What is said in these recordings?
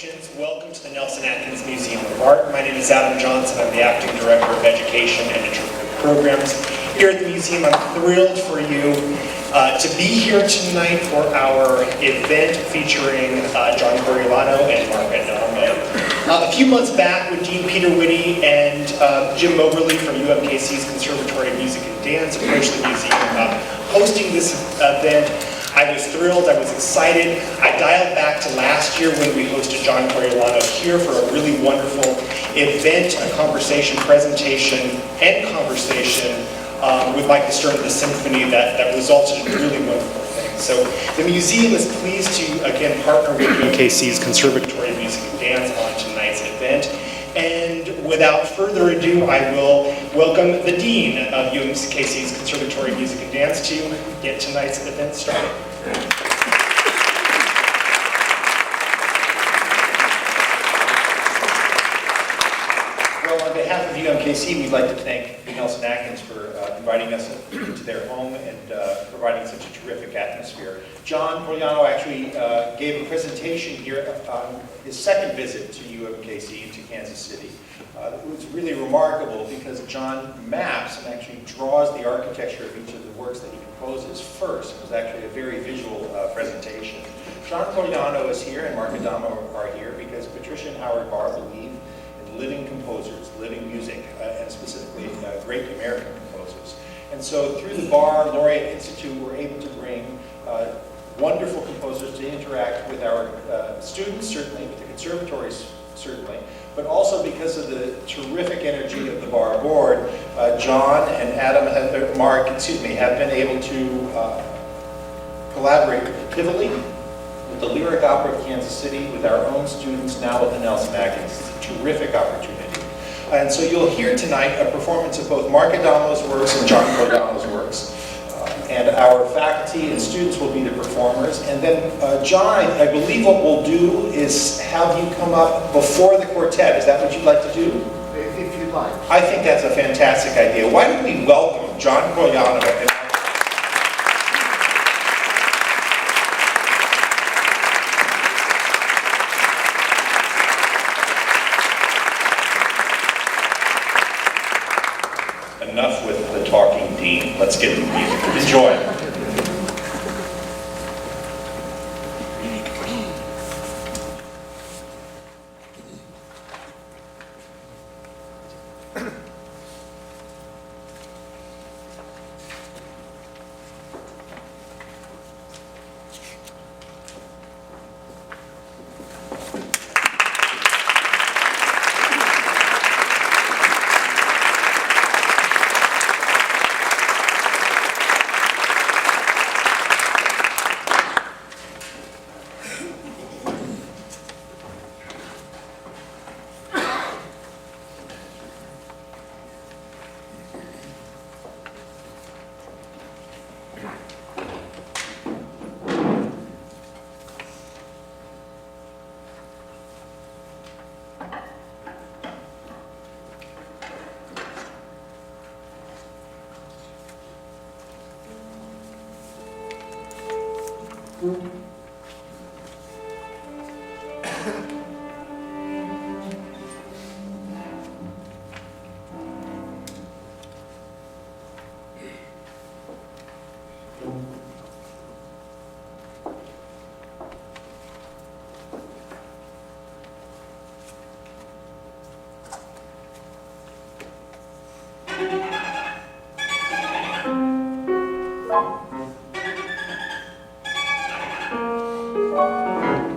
Congratulations. Welcome to the Nelson-Atkins Museum of Art. My name is Adam Johnson. I'm the Acting Director of Education and Interpretive Programs here at the museum. I'm thrilled for you to be here tonight for our event featuring John Corigliano and Mark Adamo. A few months back, with Dean Peter Whitty and Jim Moberly from UMKC's Conservatory of Music and Dance approached the museum hosting this event. I was thrilled, I was excited. I dialed back to last year when we hosted John Corigliano here for a really wonderful event, a conversation, presentation, and conversation with Mike Stern of the Symphony that resulted in really wonderful things. So the museum is pleased to, again, partner with UMKC's Conservatory of Music and Dance on tonight's event. And without further ado, I will welcome the Dean of UMKC's Conservatory of Music and Dance to get tonight's event started. Well, on behalf of UMKC, we'd like to thank Nelson-Atkins for inviting us into their home and providing such a terrific atmosphere. John Corigliano actually gave a presentation here on his second visit to UMKC, to Kansas City. It was really remarkable because John maps and actually draws the architecture of each of the works that he composes first. It was actually a very visual presentation. John Corigliano is here and Mark Adamo are here because Patricia and Howard Barr believe in living composers, living music, and specifically great American composers. And so through the Barr Laureate Institute, we're able to bring wonderful composers to interact with our students, certainly, with the conservatories, certainly, but also because of the terrific energy of the Barr Board, John and Mark have been able to collaborate with Tivoli, with the Lyric Opera of Kansas City, with our own students, now with the Nelson-Atkins. It's a terrific opportunity. And so you'll hear tonight a performance of both Mark Adamo's works and John Corigliano's works. And our faculty and students will be the performers. And then, John, I believe what we'll do is have you come up before the quartet. Is that what you'd like to do? If you'd like. I think that's a fantastic idea. Why don't we welcome John Corigliano and enough with the talking, Dean. Let's get to the music. Enjoy.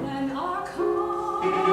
And our car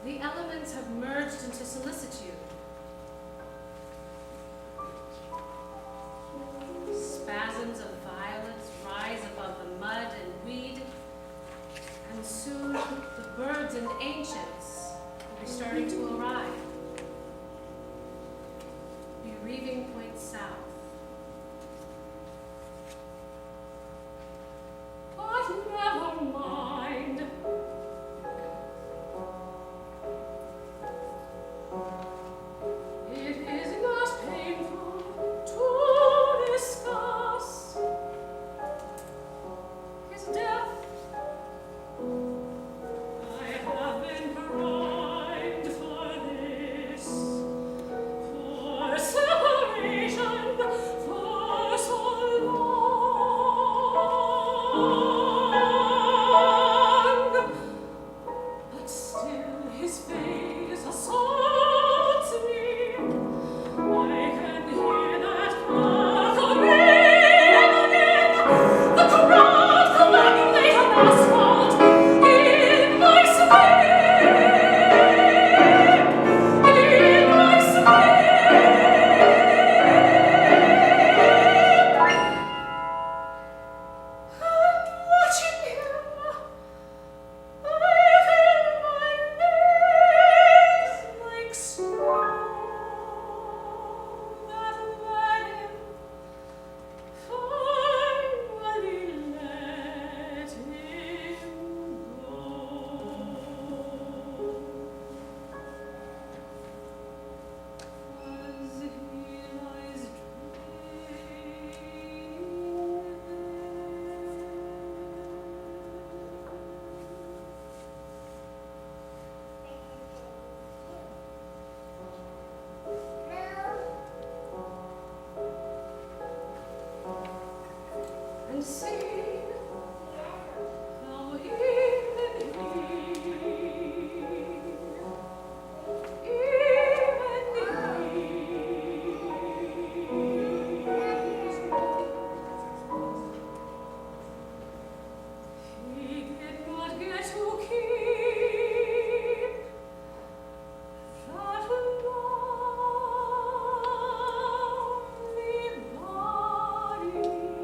The elements have merged into solicitude. Spasms of violets rise above the mud and weed, and soon the birds and ancients will be starting to arrive. Bereaving point south. But never mind. It is not painful to discuss his death. I have been primed for this, for separation, for so long. But still his face assaults me. I can hear that echoing again, the crowd coagulate on asphalt in my sleep, in my sleep. And watching him, I feel my knees like snow that let him finally let him go. As he lies and see how even he did not get to keep that lovely body.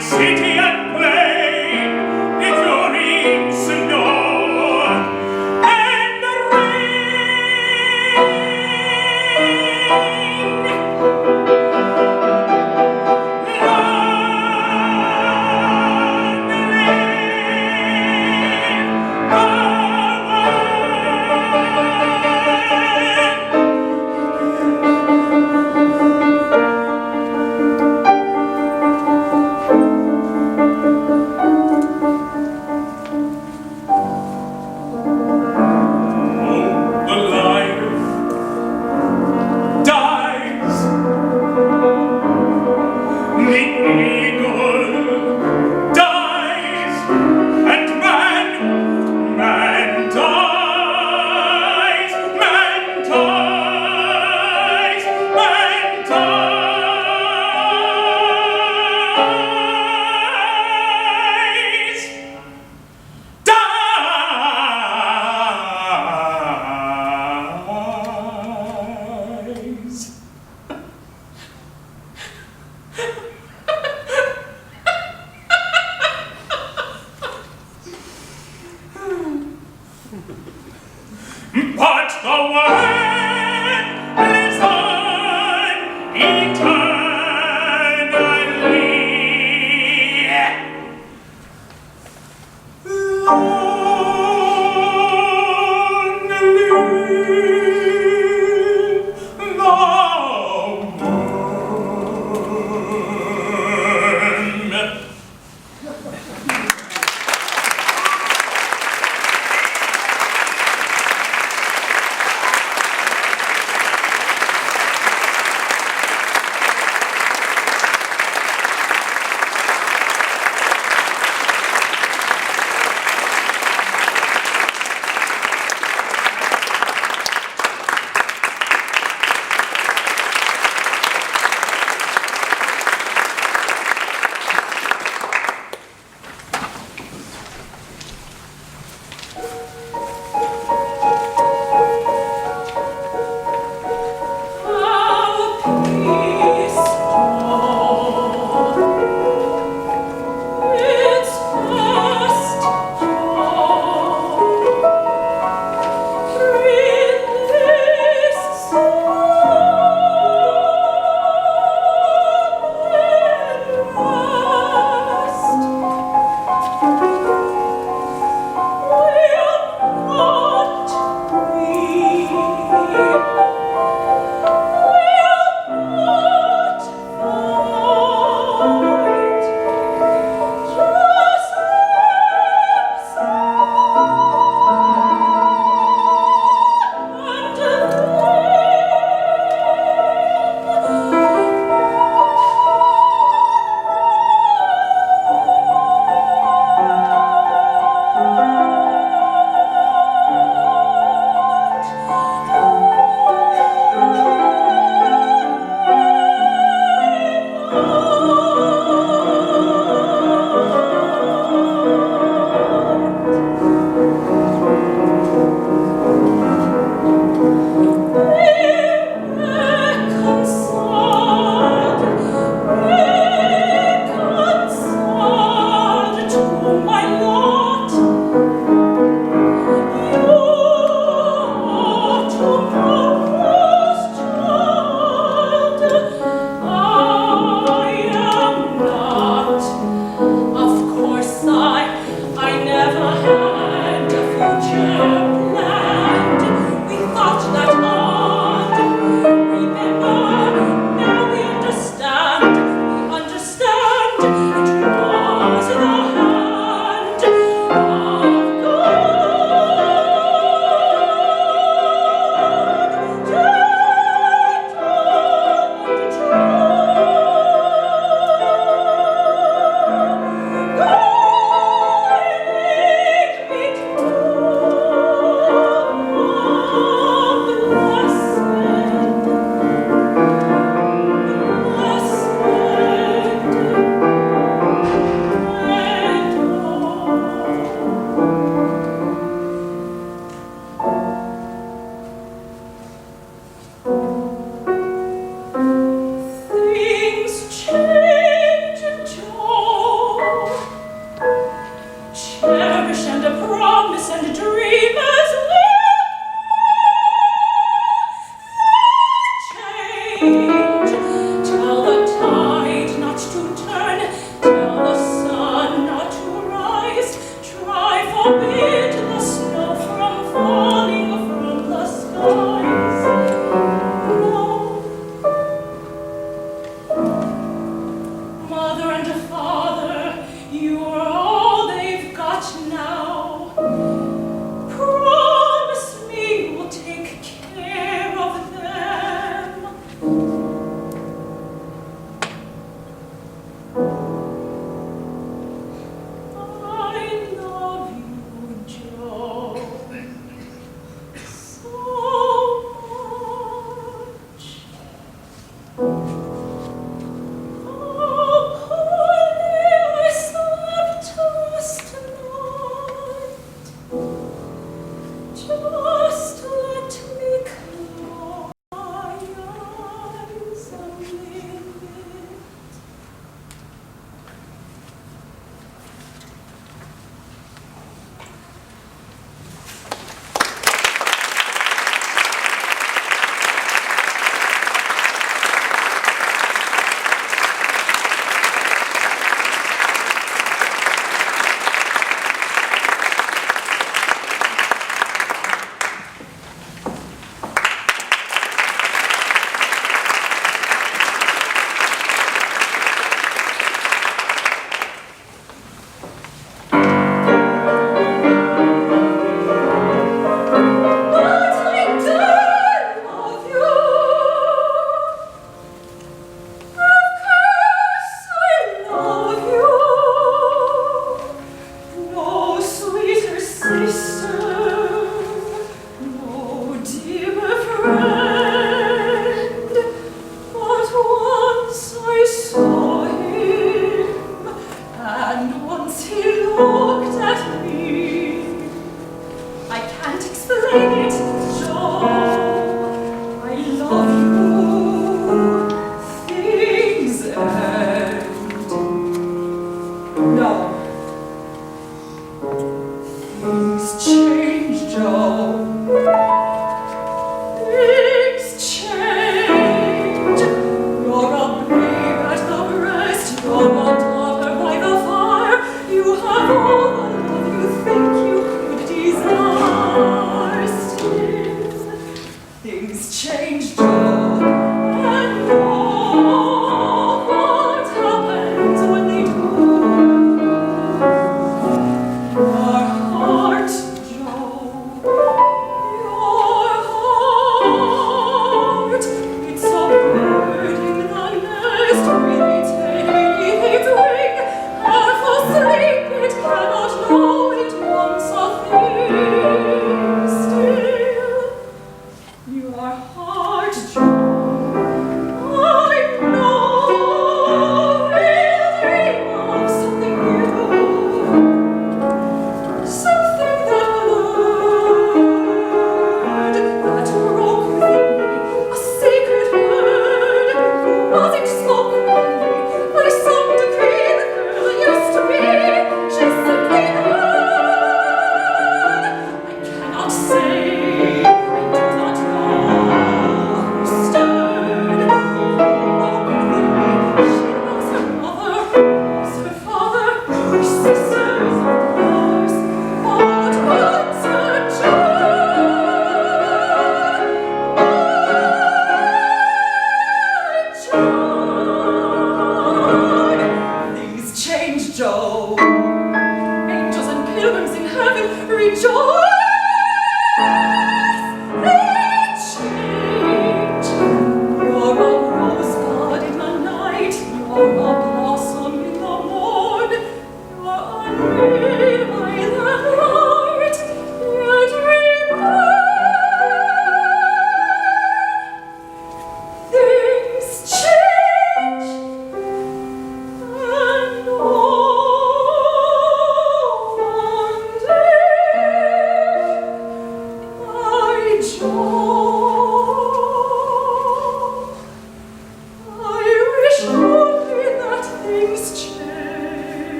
city and plain, ignoring snow and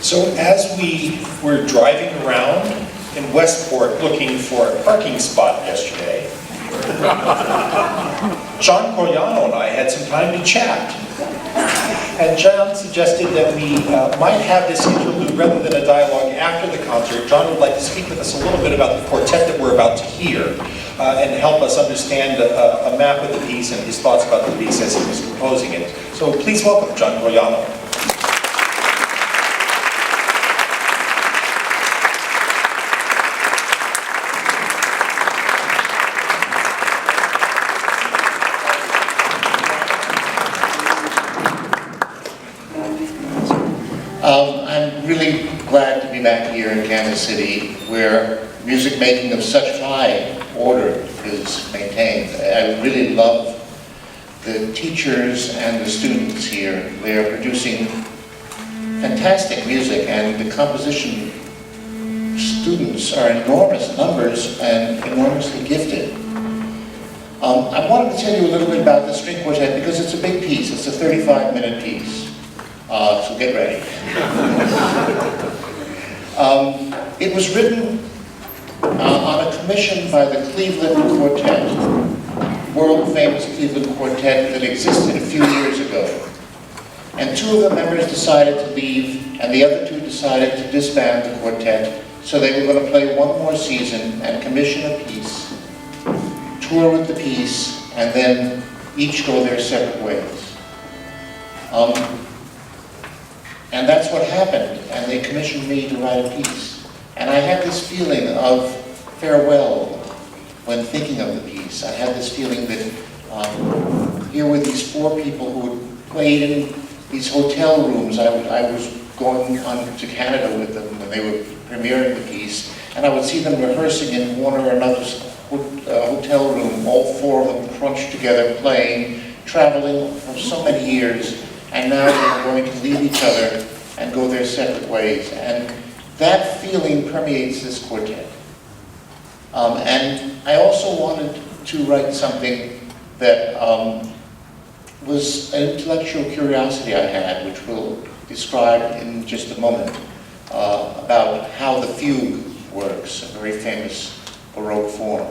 So as we were driving around in Westport looking for a parking spot yesterday, John Corigliano and I had some time to chat. And John suggested that we might have this interlude rather than a dialogue after the concert. John would like to speak with us a little bit about the quartet that we're about to hear and help us understand a map of the piece and his thoughts about the piece as he was composing it. So please welcome John Corigliano. I'm really glad to be back here in Kansas City, where music making of such high order is maintained. I really love the teachers and the students here. They are producing fantastic music, and the composition students are enormous numbers and enormously gifted. I wanted to tell you a little bit about the string quartet because it's a big piece. It's a 35-minute piece. So get ready. It was written on a commission by the Cleveland Quartet, world-famous Cleveland Quartet that existed a few years ago. And two of the members decided to leave, and the other two decided to disband the quartet, so they were going to play one more season and commission a piece, tour with the piece, and then each go their separate ways. And that's what happened, and they commissioned me to write a piece. And I had this feeling of farewell when thinking of the piece. I had this feeling that here were these four people who had played in these hotel rooms. I was going on to Canada with them when they were premiering the piece, and I would see them rehearsing in one or another's hotel room, all four of them crunched together, playing, traveling for so many years. And now they're going to leave each other and go their separate ways. And that feeling permeates this quartet. And I also wanted to write something that was an intellectual curiosity I had, which we'll describe in just a moment, about how the fugue works, a very famous Baroque form.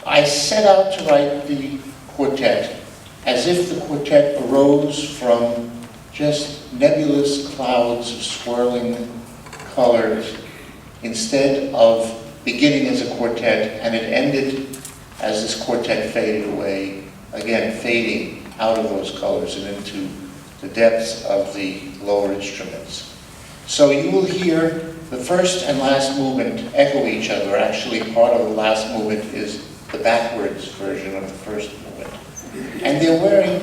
I set out to write the quartet as if the quartet arose from just nebulous clouds of swirling colors instead of beginning as a quartet, and it ended as this quartet faded away, again fading out of those colors and into the depths of the lower instruments. So you will hear the first and last movement echo each other. Actually, part of the last movement is the backwards version of the first movement. And they're wearing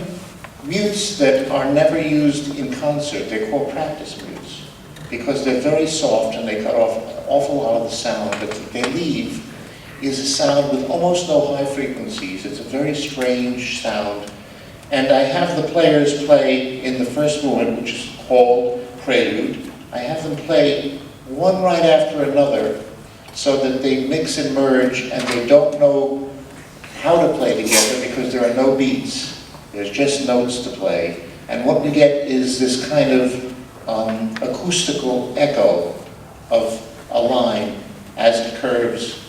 mutes that are never used in concert. They're called practice mutes because they're very soft and they cut off an awful lot of the sound. But what they leave is a sound with almost no high frequencies. It's a very strange sound. And I have the players play in the first movement, which is called Prelude. I have them play one right after another so that they mix and merge, and they don't know how to play together because there are no beats. There's just notes to play. And what we get is this kind of acoustical echo of a line as it curves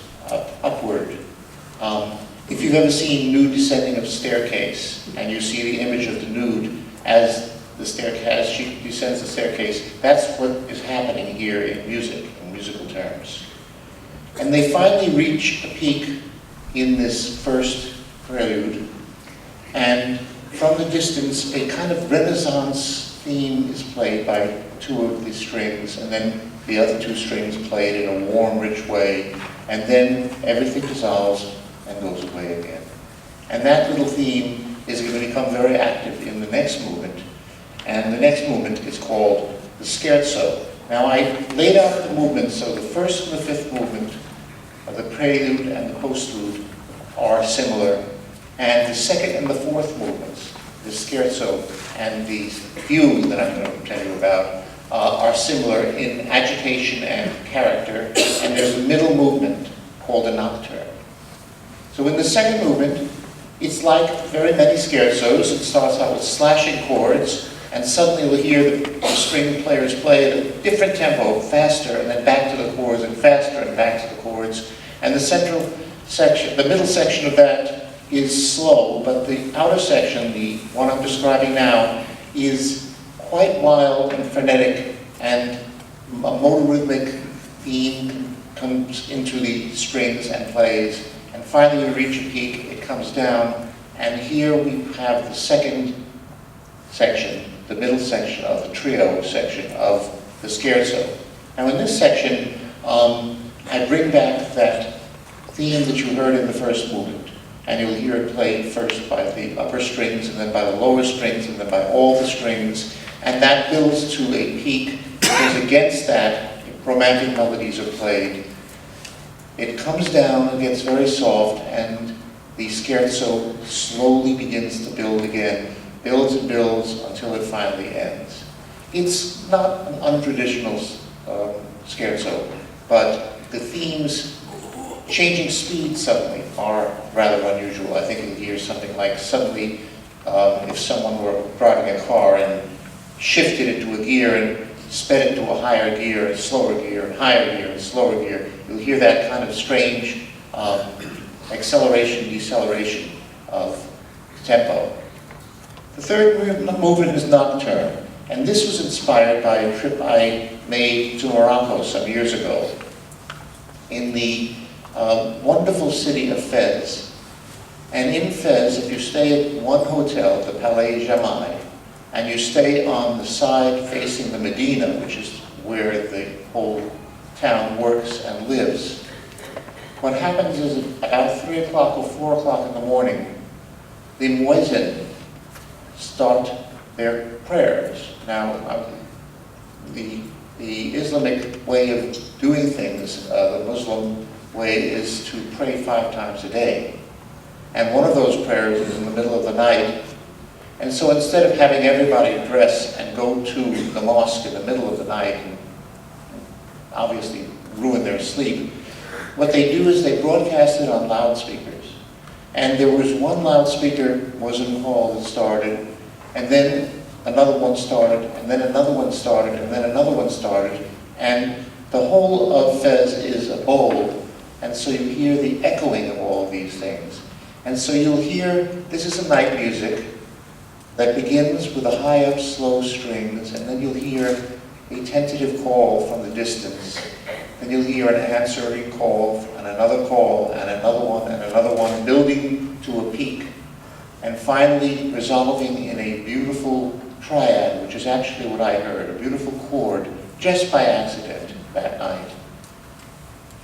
upward. If you've ever seen Nude Descending of Staircase, and you see the image of the nude as she descends the staircase, that's what is happening here in music, in musical terms. And they finally reach a peak in this first prelude, and from the distance, a kind of Renaissance theme is played by two of the strings, and then the other two strings played in a warm, rich way, and then everything dissolves and goes away again. And that little theme is going to become very active in the next movement, and the next movement is called the Scherzo. Now I laid out the movements, so the first and the fifth movement of the prelude and the postlude are similar, and the second and the fourth movements, the Scherzo and the fugue that I'm going to tell you about, are similar in agitation and character, and there's a middle movement called a nocturne. So in the second movement, it's like very many scherzos. It starts out with slashing chords, and suddenly we'll hear the string players play at a different tempo, faster, and then back to the chords, and faster, and back to the chords. And the central section, the middle section of that is slow, but the outer section, the one I'm describing now, is quite wild and frenetic, and a motorrhythmic theme comes into the strings and plays. And finally we reach a peak, it comes down, and here we have the second section, the middle section of the trio section of the scherzo. Now in this section, I bring back that theme that you heard in the first movement, and you'll hear it played first by the upper strings, and then by the lower strings, and then by all the strings, and that builds to a peak, because against that, romantic melodies are played. It comes down and gets very soft, and the scherzo slowly begins to build again, builds and builds until it finally ends. It's not an untraditional scherzo, but the themes changing speed suddenly are rather unusual. I think you'll hear something like suddenly, if someone were driving a car and shifted it to a gear and sped it to a higher gear, and slower gear, and higher gear, and slower gear, you'll hear that kind of strange acceleration, deceleration of tempo. The third movement is nocturne, and this was inspired by a trip I made to Morocco some years ago. In the wonderful city of Fez. And in Fez, if you stay at one hotel, the Palais Jamai, and you stay on the side facing the Medina, which is where the whole town works and lives, what happens is about 3 o'clock or 4 o'clock in the morning, the muezzin start their prayers. Now, the Islamic way of doing things, the Muslim way, is to pray 5 times a day. And one of those prayers is in the middle of the night. And so instead of having everybody dress and go to the mosque in the middle of the night and obviously ruin their sleep, what they do is they broadcast it on loudspeakers. And there was one loudspeaker Muslim hall that started, and then another one started, and then another one started, and then another one started. And the whole of Fez is a bowl, and so you hear the echoing of all of these things. And so you'll hear, this is a night music that begins with a high up slow strings, and then you'll hear a tentative call from the distance. Then you'll hear an answering call, and another call, and another one, building to a peak, and finally resolving in a beautiful triad, which is actually what I heard, a beautiful chord, just by accident that night.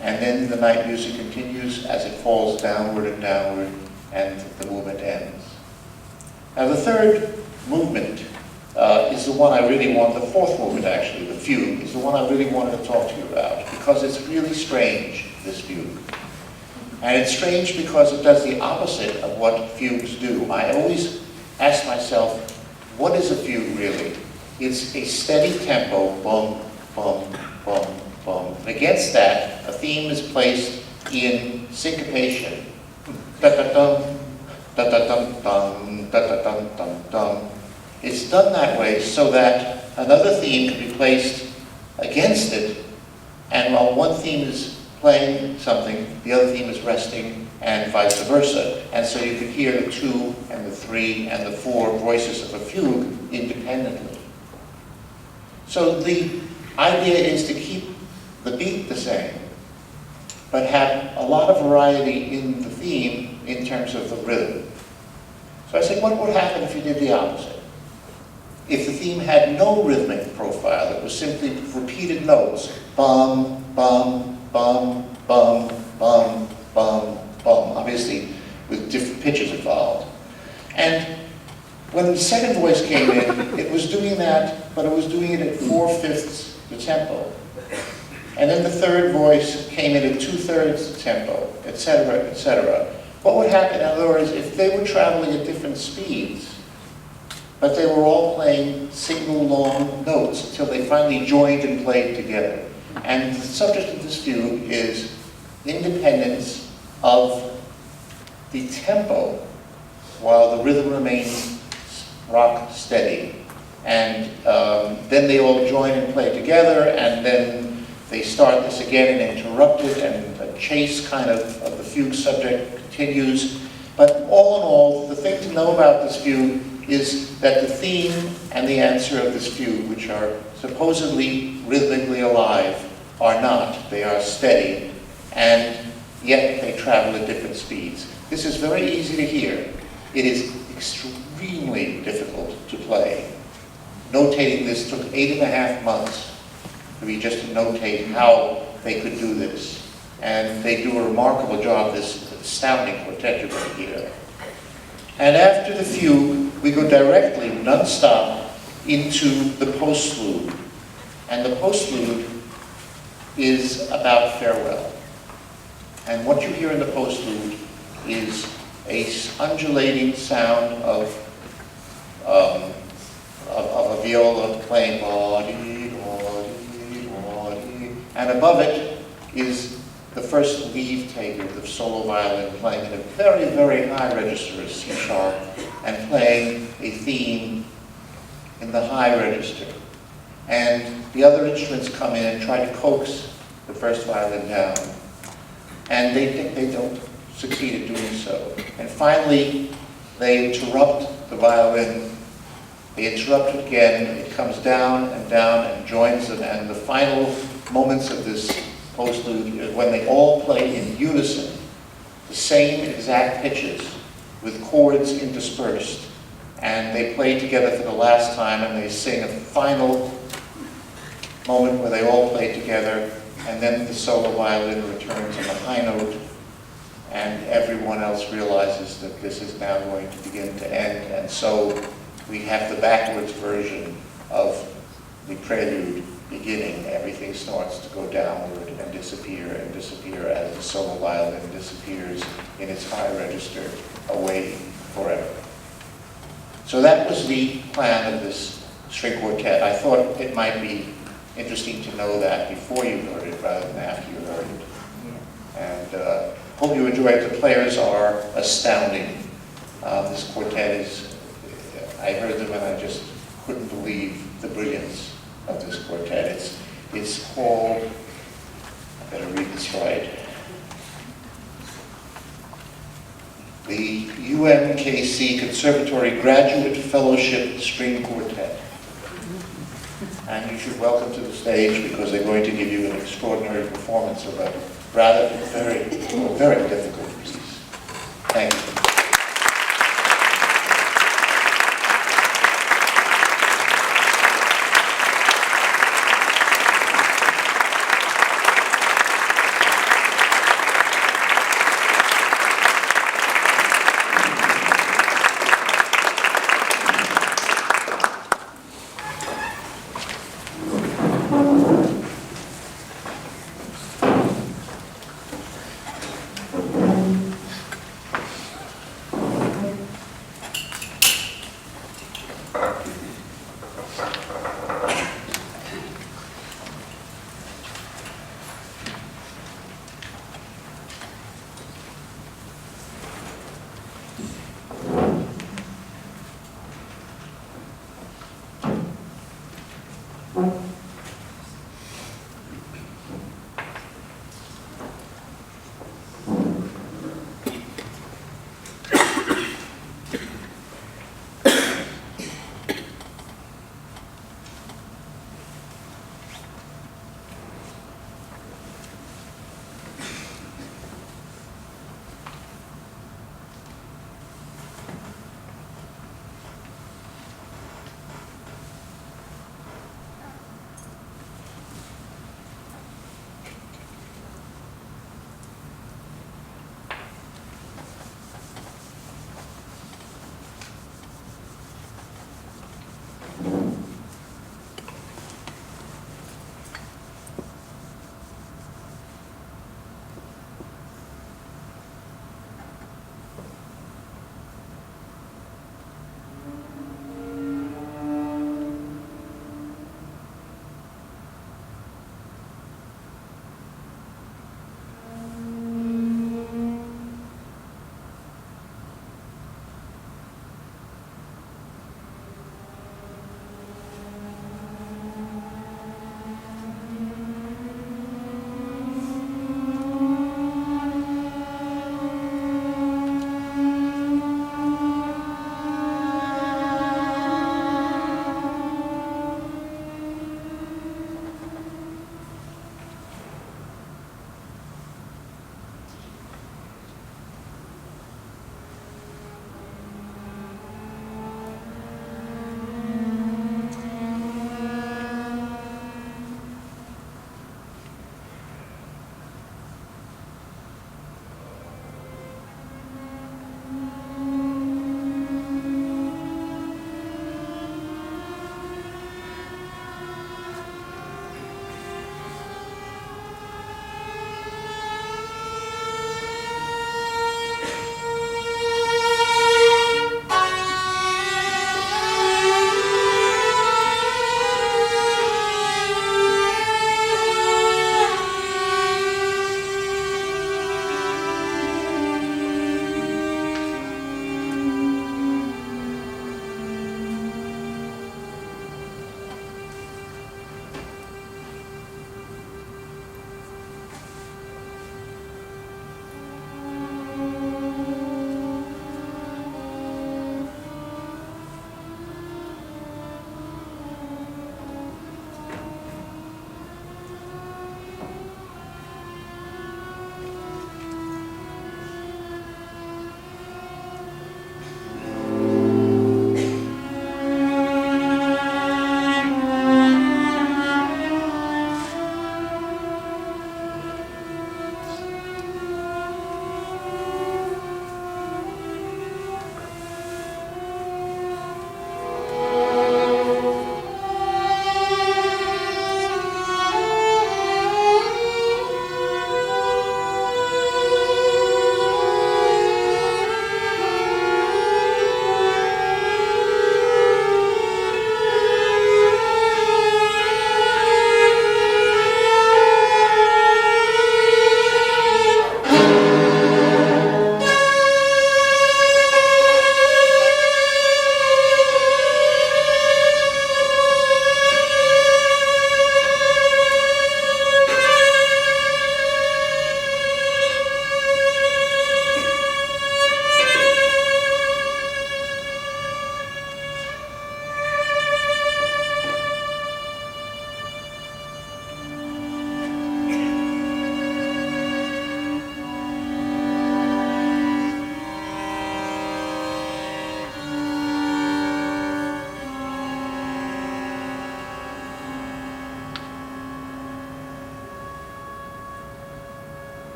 And then the night music continues as it falls downward and downward, and the movement ends. Now the third movement is the one I really want, the fourth movement actually, the fugue, is the one I really wanted to talk to you about, because it's really strange, this fugue. And it's strange because it does the opposite of what fugues do. I always ask myself, what is a fugue really? It's a steady tempo, bum, bum, bum, bum. And against that, a theme is placed in syncopation. Da-da-dum, da-da-dum-dum, da-da-dum-dum-dum. It's done that way so that another theme can be placed against it, and while one theme is playing something, the other theme is resting, and vice versa. And so you can hear the 2 and the 3 and the 4 voices of a fugue independently. So the idea is to keep the beat the same, but have a lot of variety in the theme in terms of the rhythm. So I said, what would happen if you did the opposite? If the theme had no rhythmic profile, it was simply repeated notes, bum, bum, bum, bum, bum, bum, bum, obviously with different pitches involved. And when the second voice came in, it was doing that, but it was doing it at 4/5 the tempo. And then the third voice came in at 2/3 the tempo, etc., etc. What would happen, in other words, if they were traveling at different speeds, but they were all playing single long notes until they finally joined and played together. And the subject of this fugue is independence of the tempo while the rhythm remains rock steady. And then they all join and play together, and then they start this again and interrupt it, and a chase kind of the fugue subject continues. But all in all, the thing to know about this fugue is that the theme and the answer of this fugue, which are supposedly rhythmically alive, are not. They are steady, and yet they travel at different speeds. This is very easy to hear. It is extremely difficult to play. Notating this took 8.5 months for me just to notate how they could do this. And they do a remarkable job, this astounding quartet you're going to hear. And after the fugue, we go directly, non-stop, into the postlude. And the postlude is about farewell. And what you hear in the postlude is a undulating sound of a viola playing and above it is the first leave taker, the solo violin, playing in a very, very high register, a C sharp, and playing a theme in the high register. And the other instruments come in and try to coax the first violin down. And they don't succeed at doing so. And finally, they interrupt the violin. They interrupt it again. It comes down and joins them. And the final moments of this postlude is when they all play in unison, the same exact pitches with chords interspersed. And they play together for the last time, and they sing a final moment where they all play together, and then the solo violin returns on the high note, and everyone else realizes that this is now going to begin to end. And so we have the backwards version of the prelude beginning. Everything starts to go downward and disappear as the solo violin disappears in its high register away forever. So that was the plan of this string quartet. I thought it might be interesting to know that before you heard it rather than after you heard it. And hope you enjoy it. The players are astounding. This quartet is, I heard them and I just couldn't believe the brilliance of this quartet. It's called, I better read this right, the UMKC Conservatory Graduate Fellowship String Quartet. And you should welcome to the stage because they're going to give you an extraordinary performance of a rather very difficult piece. Thank you.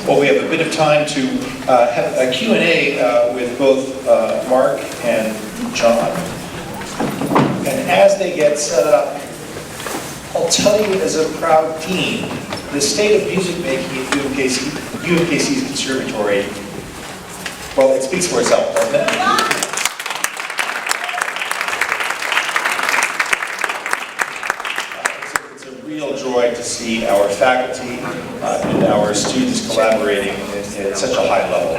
Well, we have a bit of time to have a Q&A with both Mark and John. And as they get set up, I'll tell you as a proud dean, the state of music making at UMKC's Conservatory, well, it speaks for itself, doesn't it? It's a real joy to see our faculty and our students collaborating at such a high level.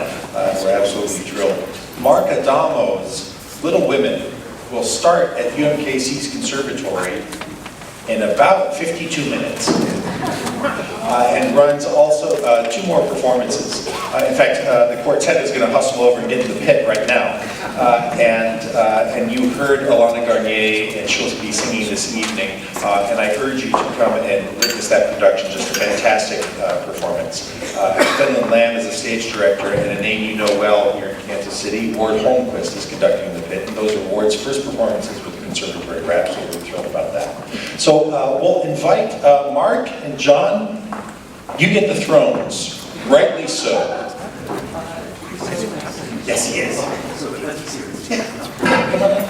We're absolutely thrilled. Mark Adamo's Little Women will start at UMKC's Conservatory in about 52 minutes. And runs also 2 more performances. In fact, the quartet is going to hustle over and get to the pit right now. And you heard Alana Garnier, and she'll be singing this evening. And I urge you to come and witness that production. Just a fantastic performance. Finland Lamb is a stage director, and a name you know well here in Kansas City. Ward Holmquist is conducting the pit. And those are Ward's first performances with the Conservatory. We're absolutely thrilled about that. So we'll invite Mark and John. You get the thrones, rightly so. Yes, he is. Come on in.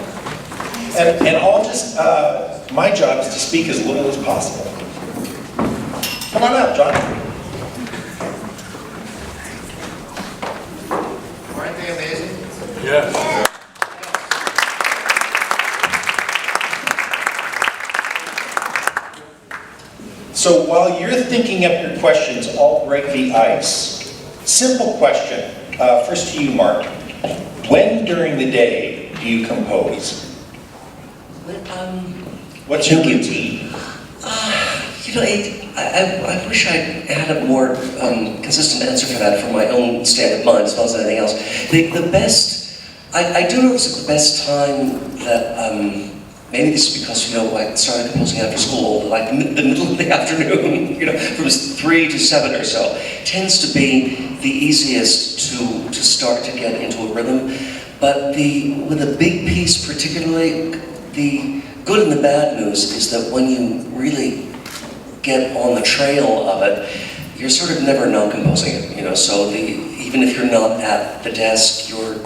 And I'll just, my job is to speak as little as possible. Come on up, John. Aren't they amazing? Yes. So while you're thinking up your questions, I'll break the ice. Simple question. First to you, Mark. When during the day do you compose? What's your routine? You know, I wish I had a more consistent answer for that from my own state of mind as well as anything else. The best, I do notice that the best time that, maybe this is because, you know, I started composing after school, like the middle of the afternoon, you know, from 3 to 7 or so, tends to be the easiest to start to get into a rhythm. But with a big piece particularly, the good and the bad news is that when you really get on the trail of it, you're sort of never not composing it, you know, so even if you're not at the desk, you're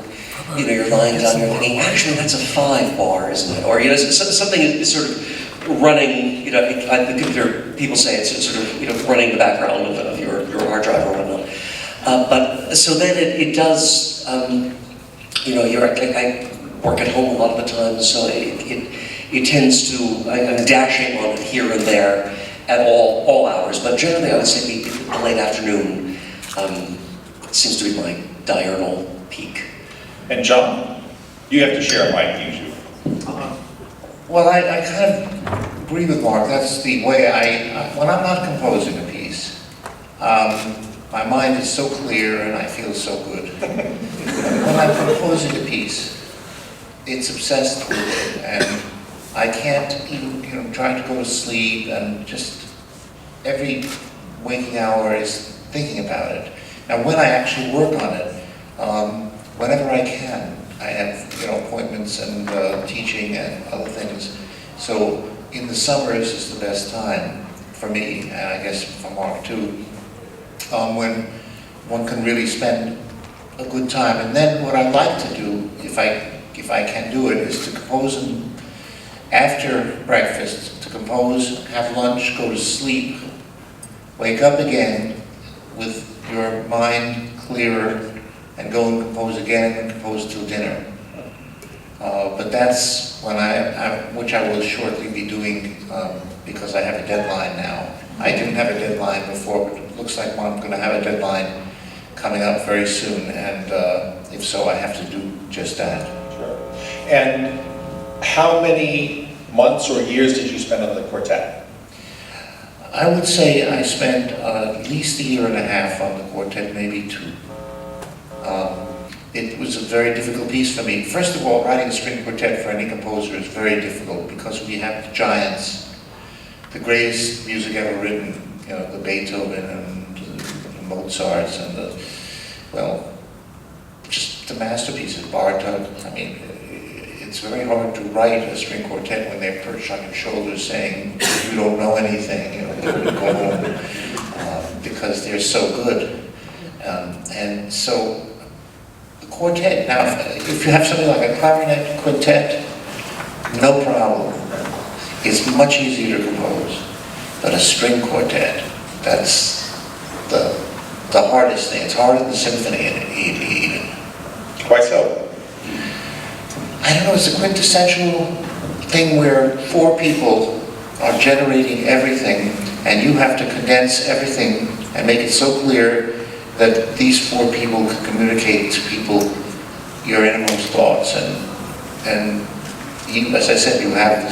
lying down, you're thinking, actually, that's a 5 bar, isn't it? Or, you know, something is sort of running, you know, like the computer people say, it's sort of, you know, running the background of your hard drive or whatnot. But, so then it does, you know, I work at home a lot of the time, so it tends to, I'm dashing on it here and there at all hours, but generally I would say the late afternoon seems to be my diurnal peak. And John, you have to share a mic usually. Well, I kind of agree with Mark. That's the way when I'm not composing a piece, my mind is so clear and I feel so good. When I'm composing a piece, it's obsessed with it, and I can't even, you know, try to go to sleep, and just every waking hour is thinking about it. Now, when I actually work on it, whenever I can, I have, you know, appointments and teaching and other things. So in the summers is the best time for me, and I guess for Mark too, when one can really spend a good time. And then what I like to do, if I can do it, is to compose after breakfast, to compose, have lunch, go to sleep, wake up again with your mind clearer, and go and compose again and compose till dinner. But that's when which I will shortly be doing because I have a deadline now. I didn't have a deadline before, but it looks like I'm going to have a deadline coming up very soon, and if so, I have to do just that. Sure. And how many months or years did you spend on the quartet? I would say I spent at least 1.5 years on the quartet, maybe 2. It was a very difficult piece for me. First of all, writing a string quartet for any composer is very difficult because we have the giants, the greatest music ever written, you know, the Beethoven and the Mozarts and just the masterpieces, Bartok. I mean, it's very hard to write a string quartet when they're perched on your shoulders saying, you don't know anything, you know, go home, because they're so good. And so the quartet, now if you have something like a clarinet quintet, no problem. It's much easier to compose. But a string quartet, that's the hardest thing. It's harder than symphony even. Why so? I don't know, it's a quintessential thing where 4 people are generating everything, and you have to condense everything and make it so clear that these 4 people can communicate to people your innermost thoughts. And you, as I said, you have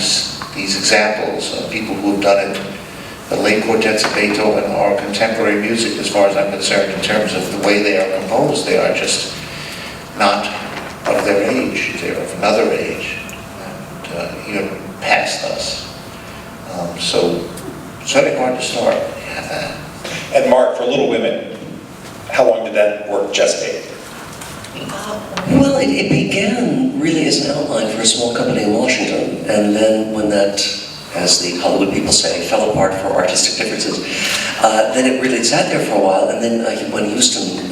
these examples of people who have done it. The late quartets of Beethoven are contemporary music as far as I'm concerned in terms of the way they are composed. They are just not of their age, they're of another age, and you're past us. So it's very hard to start when you have that. And Mark, for Little Women, how long did that work gestate? Well, it began really as an outline for a small company in Washington, and then when that, as the Hollywood people say, fell apart for artistic differences, then it really sat there for a while, and then when Houston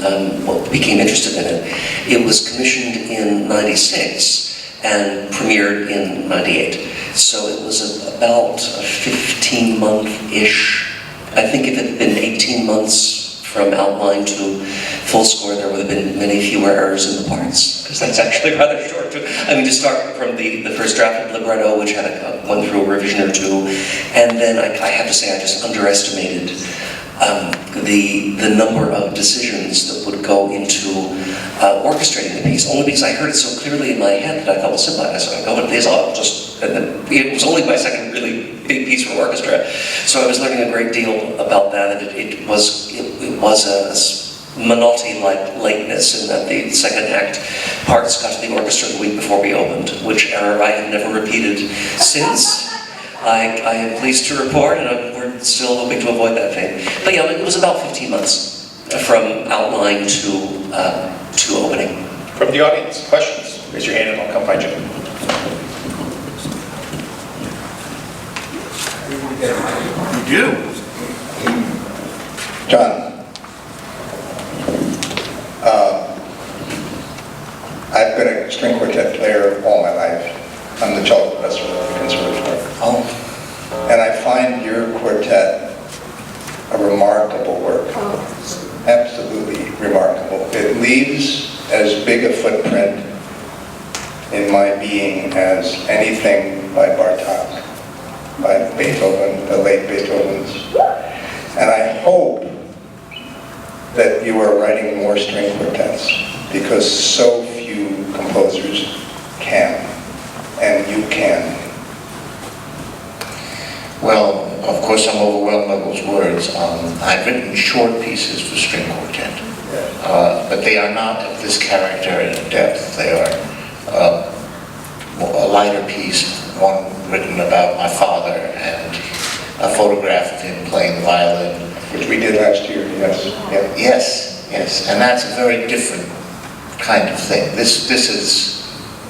became interested in it, it was commissioned in '96 and premiered in '98. So it was about a 15-month-ish. I think if it had been 18 months from outline to full score, there would have been many fewer errors in the parts, because that's actually rather short. I mean, to start from the first draft of libretto, which had went through a revision or 2, and then I have to say I just underestimated the number of decisions that would go into orchestrating the piece, only because I heard it so clearly in my head that I thought, well, simple, I said, go with this, I'll just, and then it was only my second really big piece for orchestra, so I was learning a great deal about that, and it was a Menotti-like lateness in that the second act parts got to the orchestra the week before we opened, which error I have never repeated since. I am pleased to report, and we're still hoping to avoid that fate. But yeah, it was about 15 months from outline to opening. From the audience, questions? Raise your hand and I'll come find you. You do? John, I've been a string quartet player all my life. I'm the cello professor at the Conservatory. Oh, And I find your quartet a remarkable work. Absolutely remarkable. It leaves as big a footprint in my being as anything by Bartok, by Beethoven, the late Beethovens. And I hope that you are writing more string quartets, because so few composers can, and you can. well, of course I'm overwhelmed by those words. I've written short pieces for string quartet, but they are not of this character and depth. They are a lighter piece, one written about my father and a photograph of him playing the violin. Which we did last year, yes. Yeah. Yes, and that's a very different kind of thing. This is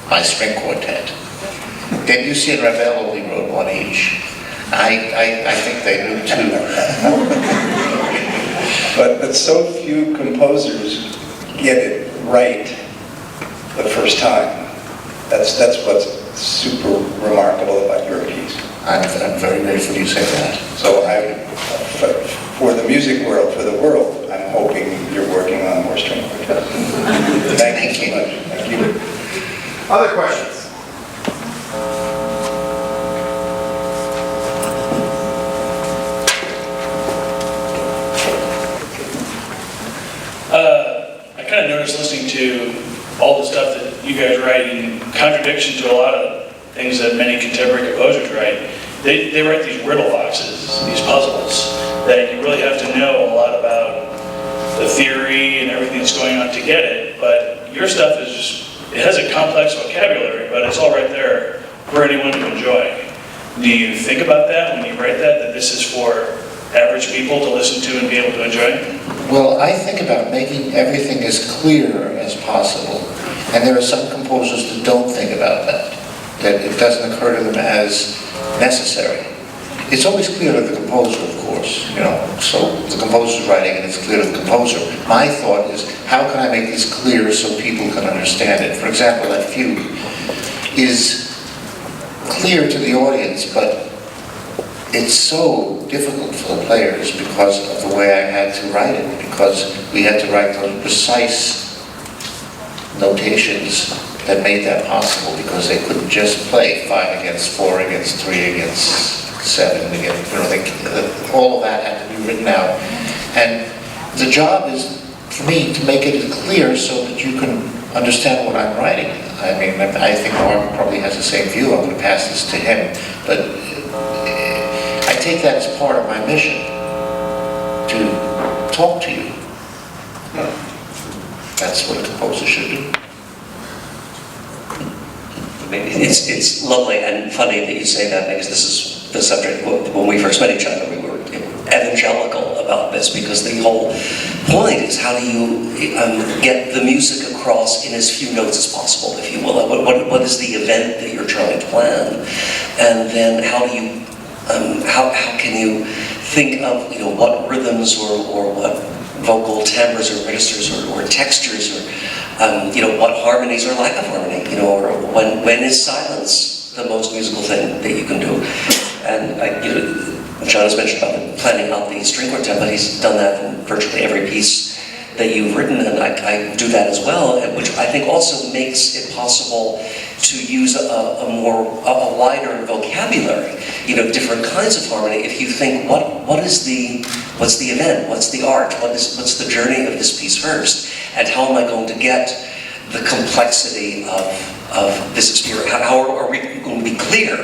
my string quartet. Debussy and Ravel only wrote one each. I think they knew too. But so few composers get it right the first time. That's what's super remarkable about your piece. I'm very grateful you say that. So for the music world, for the world, I'm hoping you're working on more string quartets. Thank you so much. Thank you. Other questions? I kind of noticed listening to all the stuff that you guys write in contradiction to a lot of things that many contemporary composers write. They write these riddle boxes, these puzzles, that you really have to know a lot about the theory and everything that's going on to get it, but your stuff is just, it has a complex vocabulary, but it's all right there for anyone to enjoy. Do you think about that when you write that this is for average people to listen to and be able to enjoy? Well, I think about making everything as clear as possible. And there are some composers that don't think about that it doesn't occur to them as necessary. it's always clear to the composer, of course, you know, so the composer's writing and it's clear to the composer. My thought is, how can I make this clear so people can understand it? For example, that fugue is clear to the audience, but it's so difficult for the players because of the way I had to write it, because we had to write those precise notations that made that possible, because they couldn't just play 5 against 4 against 3 against 7 against, you know, all of that had to be written out. And the job is, for me, to make it clear so that you can understand what I'm writing. I mean, I think Mark probably has the same view. I'm going to pass this to him, but I take that as part of my mission, to talk to you. That's what a composer should do. It's lovely and funny that you say that, because this is the subject. When we first met each other, we were evangelical about this, because the whole point is, how do you get the music across in as few notes as possible, if you will. What is the event that you're trying to plan, and then how do you how can you think of, you know, what rhythms or what vocal timbres or registers or textures or you know, what harmonies or lack of harmony, you know, or when is silence the most musical thing that you can do. And you know, John has mentioned about planning out the string quartet, but he's done that in virtually every piece that you've written, and I do that as well, which I think also makes it possible to use a wider vocabulary, you know, different kinds of harmony. If you think, what's the event, what's the art, what's the journey of this piece first, and how am I going to get the complexity of this experience? How are we going to be clear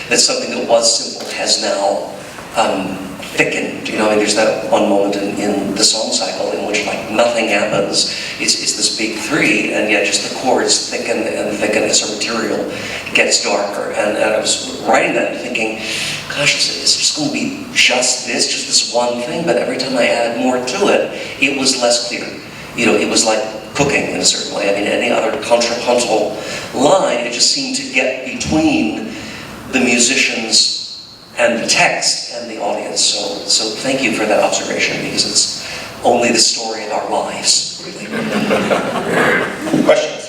that something that was simple has now thickened? You know, I mean, there's that one moment in the song cycle in which, like, nothing happens. It's this big 3, and yet just the chords thicken and thicken as her material gets darker. And I was writing that and thinking, gosh, it's just going to be just this one thing. But every time I added more to it, it was less clear. You know, it was like cooking in a certain way. I mean, any other contrapuntal line, it just seemed to get between the musicians and the text and the audience. So thank you for that observation, because it's only the story of our lives, really. Questions?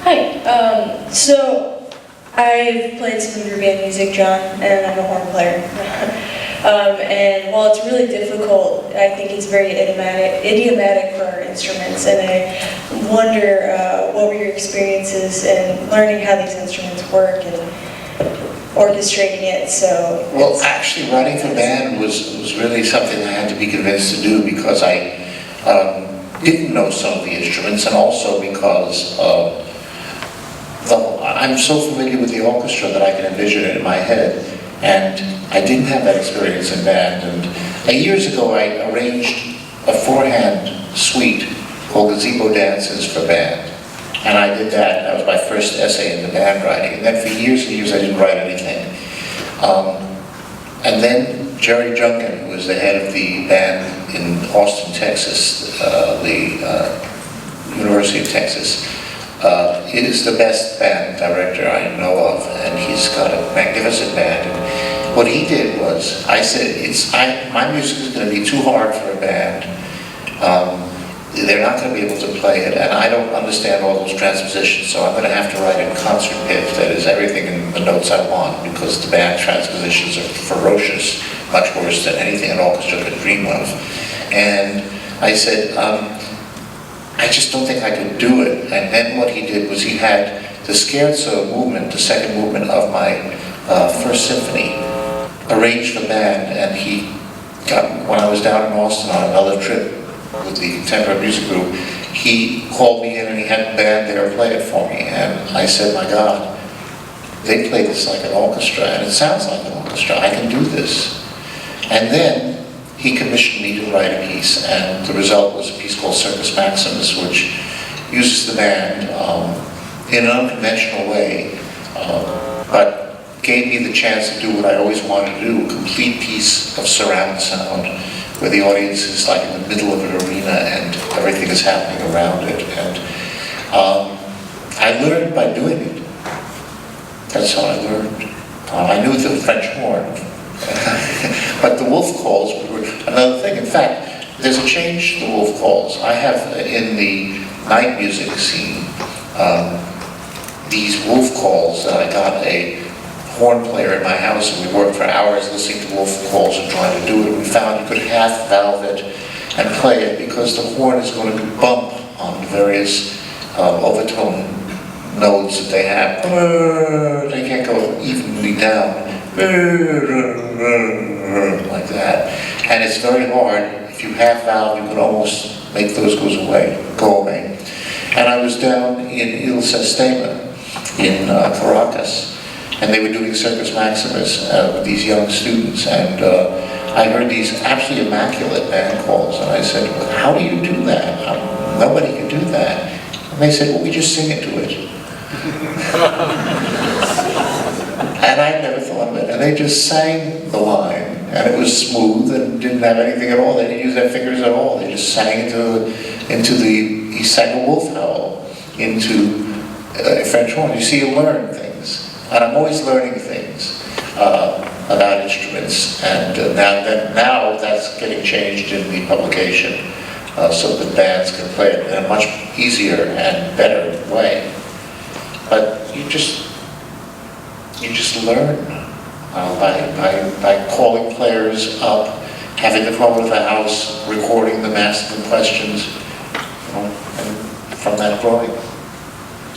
Hi. So I've played some of your band music, John, and I'm a horn player. And while it's really difficult, I think it's very idiomatic for our instruments. And I wonder what were your experiences in learning how these instruments work and orchestrating it. So well, actually, writing for band was really something I had to be convinced to do, because I didn't know some of the instruments, and also because I'm so familiar with the orchestra that I can envision it in my head, and I didn't have that experience in band. And years ago, I arranged a 4-hand suite called Gazebo Dances for band, and I did that. That was my first essay in the band writing, and then for years and years I didn't write anything. And then Jerry Junkin, who was the head of the band in Austin, Texas, the University of Texas, he is the best band director I know of, and he's got a magnificent band. And what he did was, I said, my music is going to be too hard for a band. They're not going to be able to play it, and I don't understand all those transpositions, so I'm going to have to write in concert pitch, that is everything in the notes I want, because the band transpositions are ferocious, much worse than anything an orchestra could dream of. And I said, I just don't think I could do it. And then what he did was, he had the scherzo movement, the second movement of my first symphony, arranged for band, and he got, when I was down in Austin on another trip with the contemporary music group, he called me in and he had the band there play it for me. And I said, my God, they play this like an orchestra, and it sounds like an orchestra. I can do this. And then he commissioned me to write a piece, and the result was a piece called Circus Maximus, which uses the band in an unconventional way, but gave me the chance to do what I always wanted to do, a complete piece of surround sound where the audience is like in the middle of an arena and everything is happening around it. And I learned by doing it. That's how I learned. I knew the French horn, but the wolf calls were another thing. In fact, there's a change to the wolf calls. I have in the night music scene these wolf calls that I got a horn player in my house, and we worked for hours listening to wolf calls and trying to do it. We found you could half valve it and play it because the horn is going to bump on the various overtone notes that they have. They can't go evenly down like that. And it's very hard. If you half valve, you can almost make those go away. And I was down in Il Sistema in Caracas, and they were doing Circus Maximus with these young students, and I heard these absolutely immaculate band calls, and I said, well, how do you do that? Nobody can do that. And they said, well, we just sing it to it. And I never thought of it. And they just sang the line, and it was smooth and didn't have anything at all. They didn't use their fingers at all. They just sang he sang a wolf howl into French horn. You see, you learn things. And I'm always learning things about instruments. And now that's getting changed in the publication so that bands can play it in a much easier and better way. But you just learn by calling players up, having them come over to the house, recording them, asking them questions, and from that growing.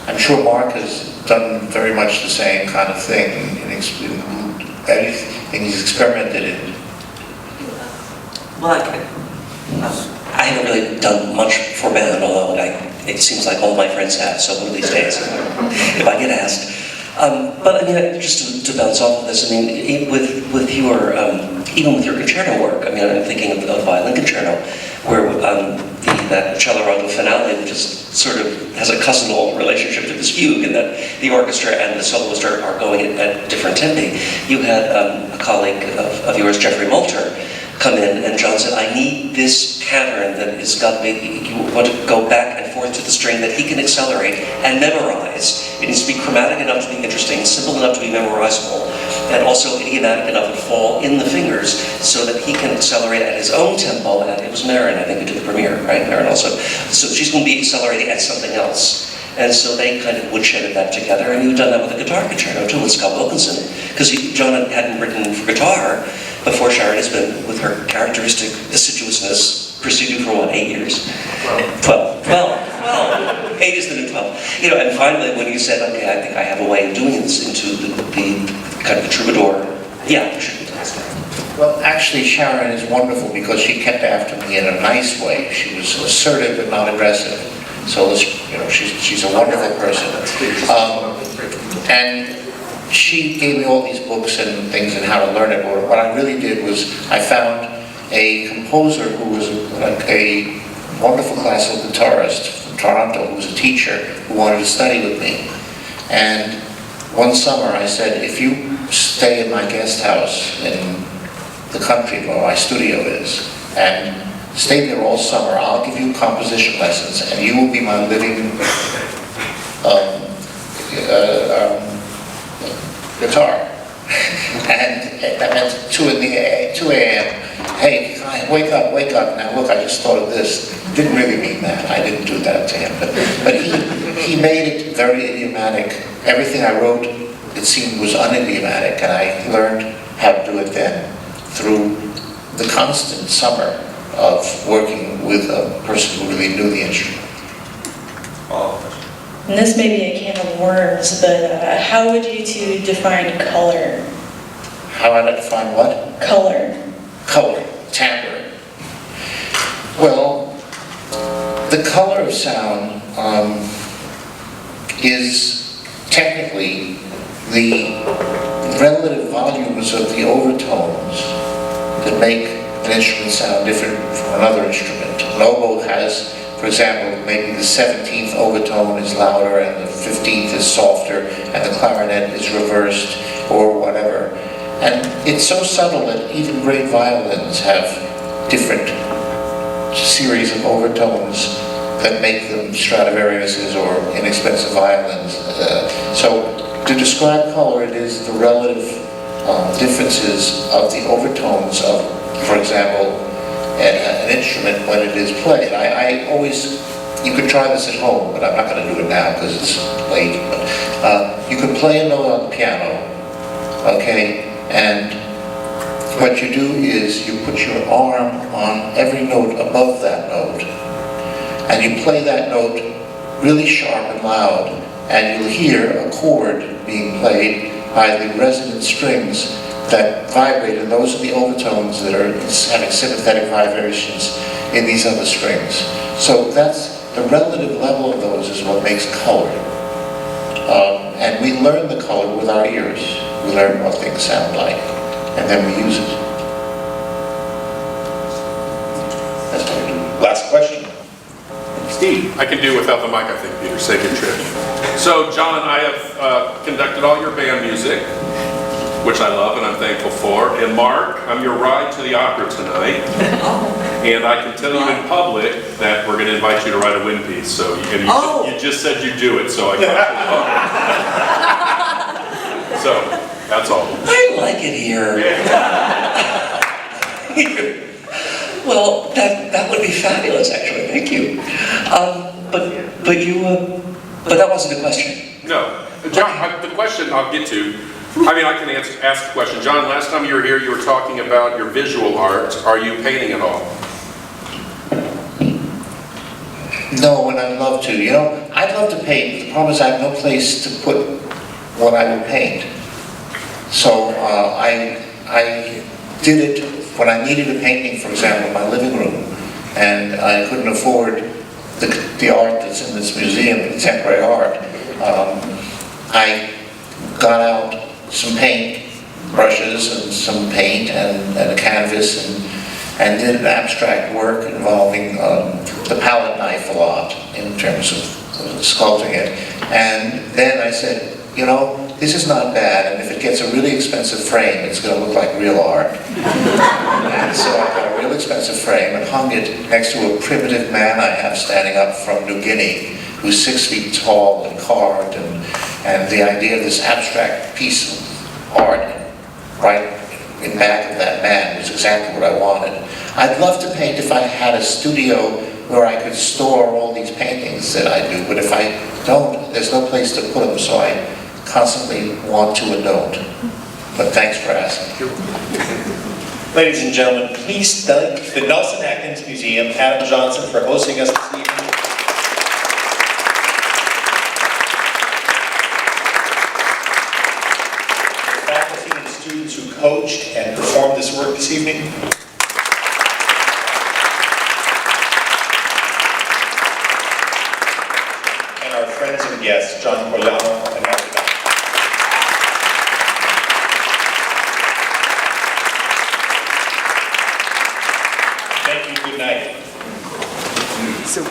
I'm sure Mark has done very much the same kind of thing in everything he's experimented in. Well, I haven't really done much for band, although it seems like all my friends have, so one of these days, if I get asked. But I mean, just to bounce off of this, I mean, with your, even with your concerto work, I mean, I'm thinking of the violin concerto, where that cello rondo finale, which is sort of has a cousinal relationship to this fugue, in that the orchestra and the soloist are going at different tempi. You had a colleague of yours, Jeffrey Moulter, come in, and John said, I need this pattern that has got me, you want to go back and forth to the string that he can accelerate and memorize. It needs to be chromatic enough to be interesting, simple enough to be memorizable, and also idiomatic enough to fall in the fingers so that he can accelerate at his own tempo. And it was Marin, I think, who did the premiere, right? Marin also. So she's going to be accelerating at something else. And so they kind of woodshedded that together, and you've done that with the guitar concerto too, with Scott Wilkinson, because John hadn't written for guitar before Sharon has been, with her characteristic assiduousness, pursued you for what, 8 years? 12. 8 is the new 12. You know, and finally when you said, okay, I think I have a way of doing this into the kind of the troubadour, yeah, it should be done. Well, actually, Sharon is wonderful because she kept after me in a nice way. She was assertive but not aggressive. So, you know, she's a wonderful person. And she gave me all these books and things and how to learn it. What I really did was I found a composer who was a wonderful classical guitarist from Toronto, who was a teacher, who wanted to study with me. And one summer I said, if you stay in my guest house in the country where my studio is, and stay there all summer, I'll give you composition lessons, and you will be my living guitar. And that meant 2 a.m. Hey, wake up, now look, I just thought of this. Didn't really mean that, I didn't do that to him, but he made it very idiomatic. Everything I wrote, it seemed, was unidiomatic, and I learned how to do it then through the constant summer of working with a person who really knew the instrument. And this may be a can of worms, but how would you two define color? How would I define what? Color. Color, timbre. Well, the color of sound is technically the relative volumes of the overtones that make an instrument sound different from another instrument. An oboe has, for example, maybe the 17th overtone is louder and the 15th is softer and the clarinet is reversed or whatever. And it's so subtle that even great violins have different series of overtones that make them Stradivariuses or inexpensive violins. So to describe color, it is the relative differences of the overtones of, for example, an instrument when it is played. I always, you could try this at home, but I'm not going to do it now because it's late. But you could play a note on the piano, okay, and what you do is you put your arm on every note above that note, and you play that note really sharp and loud, and you'll hear a chord being played by the resonant strings that vibrate, and those are the overtones that are having sympathetic vibrations in these other strings. So that's the relative level of those is what makes color. And we learn the color with our ears. We learn what things sound like, and then we use it. That's what we do. Last question. Steve. I can do without the mic, I think, Peter. Save your trip. So, John, I have conducted all your band music, which I love and I'm thankful for. And Mark, I'm your ride to the opera tonight. And I can tell you in public that we're going to invite you to write a wind piece. So, you just said you'd do it, so I got So, that's all. I like it here. Well, that would be fabulous, actually. Thank you. But that wasn't a question. No. John, the question I'll get to, I mean, I can ask the question. John, last time you were here, you were talking about your visual art. Are you painting at all? No, and I'd love to. You know, I'd love to paint. The problem is I have no place to put what I will paint. So I did it when I needed a painting, for example, in my living room, and I couldn't afford the art that's in this museum, contemporary art. I got out some paint brushes and some paint and a canvas and did an abstract work involving the palette knife a lot in terms of sculpting it. And then I said, you know, this is not bad, and if it gets a really expensive frame, it's going to look like real art. And so I got a real expensive frame and hung it next to a primitive man I have standing up from New Guinea, who's 6 feet tall and carved, and the idea of this abstract piece of art right in back of that man was exactly what I wanted. I'd love to paint if I had a studio where I could store all these paintings that I do, but if I don't, there's no place to put them, so I constantly want to and don't. But thanks for asking. Ladies and gentlemen, please thank the Nelson-Atkins Museum, Adam Johnson, for hosting us this evening. The faculty and students who coached and performed this work this evening. And our friends and guests, John Corigliano and Adamo. Thank you, good night. So